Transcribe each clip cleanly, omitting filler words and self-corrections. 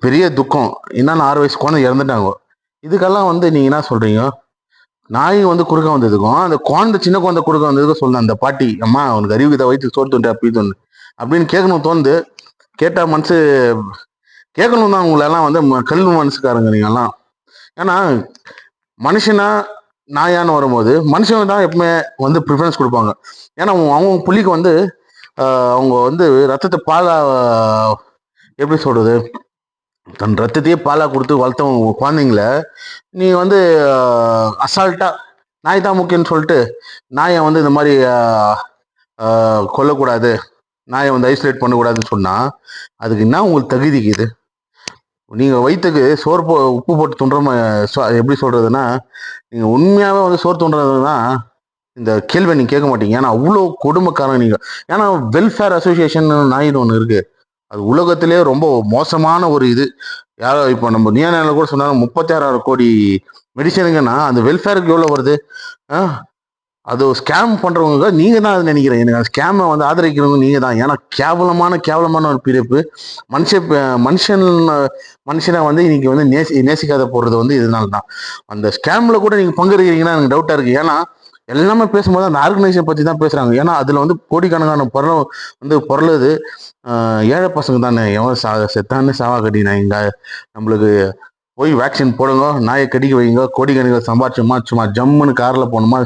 பெரிய துக்கம். என்னன்னா 6 வயசு குழந்தை இறந்துட்டாங்க. இதுக்கெல்லாம் வந்து நீங்க என்ன சொல்றீங்க? நாய் வந்து குறுக்க வந்ததுக்கும், அந்த குழந்தை சின்ன குழந்தை குறுக்க வந்ததுக்கும் சொல்லணும் அந்த பாட்டி, "அம்மா உனக்கு அறிவுக்குதா வயித்துக்கு சோறு துண்டா அப்படி தோணு" அப்படின்னு கேட்கணும் தோணுது. கேட்டா மனசு கேட்கணும் தான். உங்களெல்லாம் வந்து கல் மனசுக்காரங்க நீங்கெல்லாம். ஏன்னா மனுஷனா நாயான்னு வரும்போது மனுஷன் தான் எப்பவுமே வந்து ப்ரிஃபரன்ஸ் கொடுப்பாங்க. ஏன்னா அவங்க புள்ளிக்கு வந்து அவங்க வந்து ரத்தத்தை பாலா எப்படி சொல்றது, தன் ரத்தத்தையே பாலா கொடுத்து வளர்த்தவங்க குழந்தைங்கள நீ வந்து அசால்ட்டா நாய் தான் முக்கியம்னு சொல்லிட்டு நாயை வந்து இந்த மாதிரி கொல்லக்கூடாது, நாயை வந்து ஐசோலேட் பண்ணக்கூடாதுன்னு சொன்னா அதுக்கு என்ன உங்களுக்கு தகுதிக்கு இது? நீங்க வயிற்றுக்கு சோறு உப்பு போட்டு துண்டுற எப்படி சொல்றதுன்னா, நீங்க உண்மையாவே வந்து சோறு துண்டுறதுன்னா இந்த கேள்வி நீங்க கேட்க மாட்டீங்க. ஏன்னா அவ்வளோ கொடுமைக்காரங்க நீங்க. ஏன்னா வெல்ஃபேர் அசோசியேஷன் நாயின்னு ஒன்று இருக்கு. அது உலகத்திலேயே ரொம்ப மோசமான ஒரு இது. யாரோ இப்போ நம்ம நியானில கூட சொன்னாங்க 36,000 கோடி மெடிசனுங்கன்னா அந்த வெல்ஃபேருக்கு எவ்வளோ வருது? அது ஸ்கேம் பண்றவங்க நீங்க தான் அது நினைக்கிறேன். எனக்கு அந்த ஸ்கேமை வந்து ஆதரிக்கிறவங்க நீங்க தான். ஏன்னா கேவலமான ஒரு பிறப்பு. மனுஷன் மனுஷனை வந்து இன்னைக்கு வந்து நேசிக்காத போடுறது வந்து இதனால தான். அந்த ஸ்கேம்ல கூட நீங்க பங்கெடுக்கிறீங்கன்னா எனக்கு டவுட்டா இருக்கு. ஏன்னா எல்லாமே பேசும்போது அந்த ஆர்கனைசேஷன் பத்தி தான் பேசுறாங்க. ஏன்னா அதுல வந்து கோடிக்கணக்கான பொருள் வந்து பொருளுது ஏழை பசங்க தானே. எவன் செத்தான்னு சாவா கட்டினா இங்க நம்மளுக்கு போய் வேக்சின் போடுங்க, நாயை கடிக்க வைங்க, கோடிக்கணக்கில் சம்பாரிச்சோமா, சும்மா ஜம்முன்னு காரில் போனோமா,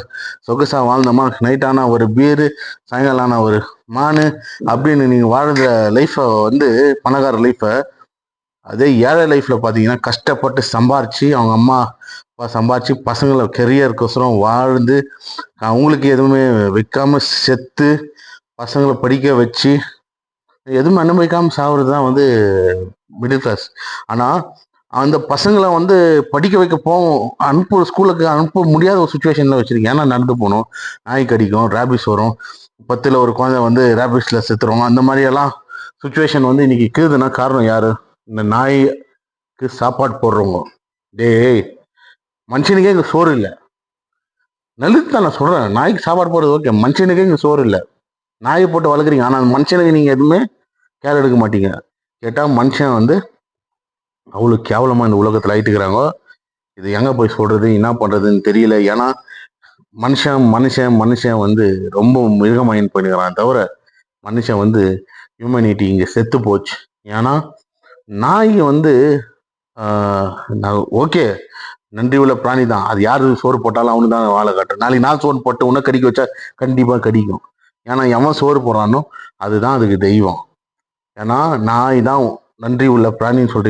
சொகுசா வாழ்ந்தோமா, நைட்டான ஒரு பீரு, சாயங்காலம் ஆன ஒரு மானு அப்படின்னு நீங்கள் வாழ்கிற லைஃப்பை வந்து பணக்கார லைஃப்பை, அதே ஏழை லைஃப்பில் பார்த்தீங்கன்னா கஷ்டப்பட்டு சம்பாரித்து அவங்க அம்மா அப்பா சம்பாரித்து பசங்களை கெரியருக்கோசரம் வாழ்ந்து அவங்களுக்கு எதுவுமே வைக்காம செத்து பசங்களை படிக்க வச்சு எதுவுமே அனுபவிக்காமல் சாகுறது தான் வந்து மிடில் கிளாஸ். ஆனால் அந்த பசங்களை வந்து படிக்க வைக்க போவோம், ஸ்கூலுக்கு அனுப்ப முடியாத ஒரு சுச்சுவேஷன்ல வச்சிருக்கேன். ஏன்னா நடந்து போகணும், நாய் கடிக்கும், ரேபிஸ் வரும், 10ல் ஒரு குழந்தை வந்து ரேபிஸ்ல செத்துருவாங்க. அந்த மாதிரி எல்லாம் சுச்சுவேஷன் வந்து இன்னைக்கு இருக்குதுன்னா காரணம் யாரு? இந்த நாய்க்கு சாப்பாடு போடுறவங்க. டேய், மனுஷனுக்கே இங்க சோறு இல்லை. நல்லது தான் நான் சொல்றேன், நாய்க்கு சாப்பாடு போடுறது ஓகே, மனுஷனுக்கே இங்க சோறு இல்லை. நாயை போட்டு வளர்க்குறீங்க, ஆனால் மனுஷனுக்கு நீங்க எதுவுமே கேர் எடுக்க மாட்டீங்க. கேட்டால் மனுஷன் வந்து அவ்வளோ கேவலமாக இந்த உலகத்தில் ஆயிட்டுக்கிறாங்க. இது எங்கே போய் சொல்கிறது, என்ன பண்ணுறதுன்னு தெரியல. ஏன்னா மனுஷன் வந்து ரொம்ப மிருகமாயின் பண்ணிக்கிறான் தவிர மனுஷன் வந்து ஹியூமனிட்டி இங்கே செத்து போச்சு. ஏன்னா நாய் வந்து ஓகே நன்றி உள்ள பிராணி தான். அது யாரு சோறு போட்டாலும் அவனு தான் வாழை காட்டும். நாளைக்கு நான் சோறு போட்டு உன்னை கடிக்க வச்சா கண்டிப்பாக கடிக்கும். ஏன்னா எவன் சோறு போடுறானோ அதுதான் அதுக்கு தெய்வம். ஏன்னா நாய் தான் நன்றி உள்ள பிராணின்னு சொல்றீங்க.